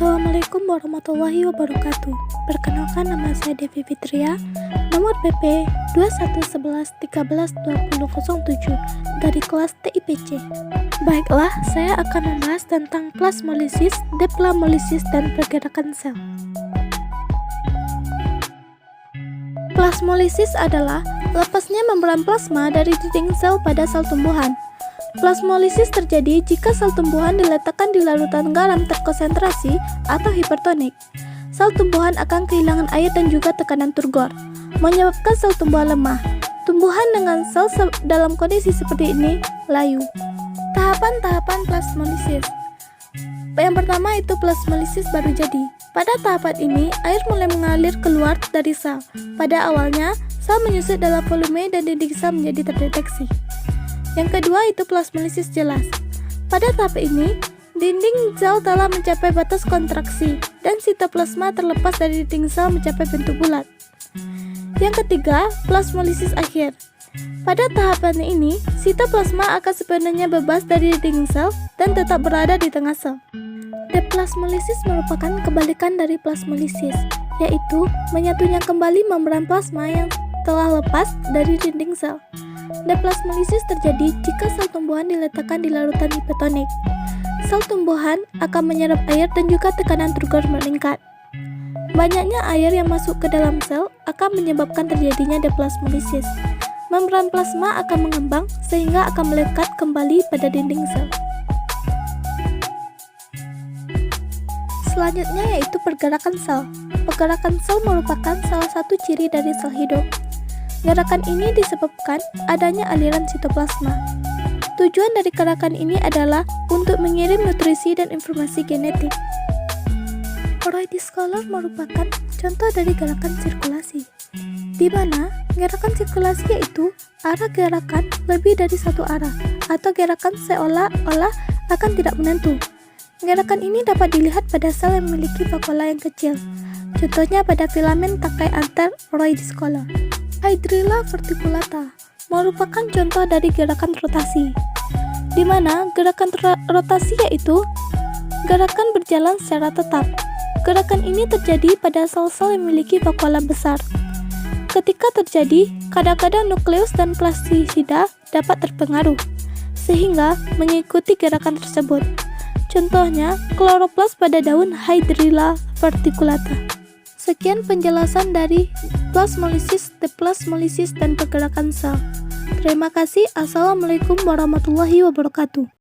Assalamualaikum warahmatullahi wabarakatuh. Perkenalkan, nama saya Devi Fitria, nomor BP 2111132007 dari kelas TIPC. Baiklah, saya akan membahas tentang plasmolisis, deplasmolisis, dan pergerakan sel. Plasmolisis adalah lepasnya membran plasma dari dinding sel pada sel tumbuhan. Plasmolisis terjadi jika sel tumbuhan diletakkan di larutan garam terkonsentrasi atau hipertonik. Sel tumbuhan akan kehilangan air dan juga tekanan turgor, menyebabkan sel tumbuhan lemah. Tumbuhan dengan sel dalam kondisi seperti ini layu. Tahapan-tahapan plasmolisis. Yang pertama itu plasmolisis baru jadi. Pada tahapan ini, air mulai mengalir keluar dari sel. Pada awalnya, sel menyusut dalam volume dan dinding sel menjadi terdeteksi. Yang kedua itu plasmolisis jelas. Pada tahap ini, dinding sel telah mencapai batas kontraksi dan sitoplasma terlepas dari dinding sel mencapai bentuk bulat. Yang ketiga, plasmolisis akhir. Pada tahapan ini, sitoplasma akan sepenuhnya bebas dari dinding sel dan tetap berada di tengah sel. Deplasmolisis merupakan kebalikan dari plasmolisis, yaitu menyatunya kembali membran plasma yang telah lepas dari dinding sel. Deplasmolisis terjadi jika sel tumbuhan diletakkan di larutan hipertonik. Sel tumbuhan akan menyerap air dan juga tekanan turgor meningkat. Banyaknya air yang masuk ke dalam sel akan menyebabkan terjadinya deplasmolisis. Membran plasma akan mengembang sehingga akan melekat kembali pada dinding sel. Selanjutnya yaitu pergerakan sel. Pergerakan sel merupakan salah satu ciri dari sel hidup. Gerakan ini disebabkan adanya aliran sitoplasma. Tujuan dari gerakan ini adalah untuk mengirim nutrisi dan informasi genetik. Roy Discolor merupakan contoh dari gerakan sirkulasi, di mana gerakan sirkulasi yaitu arah gerakan lebih dari satu arah, atau gerakan seolah-olah akan tidak menentu. Gerakan ini dapat dilihat pada sel yang memiliki vakuola yang kecil, contohnya pada filamen tangkai antar Roy Discolor. Hydrilla verticulata merupakan contoh dari gerakan rotasi, di mana gerakan rotasi yaitu gerakan berjalan secara tetap. Gerakan ini terjadi pada sel-sel yang memiliki vakuola besar. Ketika terjadi, kadang-kadang nukleus dan plastisida dapat terpengaruh, sehingga mengikuti gerakan tersebut. Contohnya, kloroplas pada daun Hydrilla verticulata. Sekian penjelasan dari plasmolisis, deplasmolisis, dan pergerakan sel. Terima kasih. Assalamualaikum warahmatullahi wabarakatuh.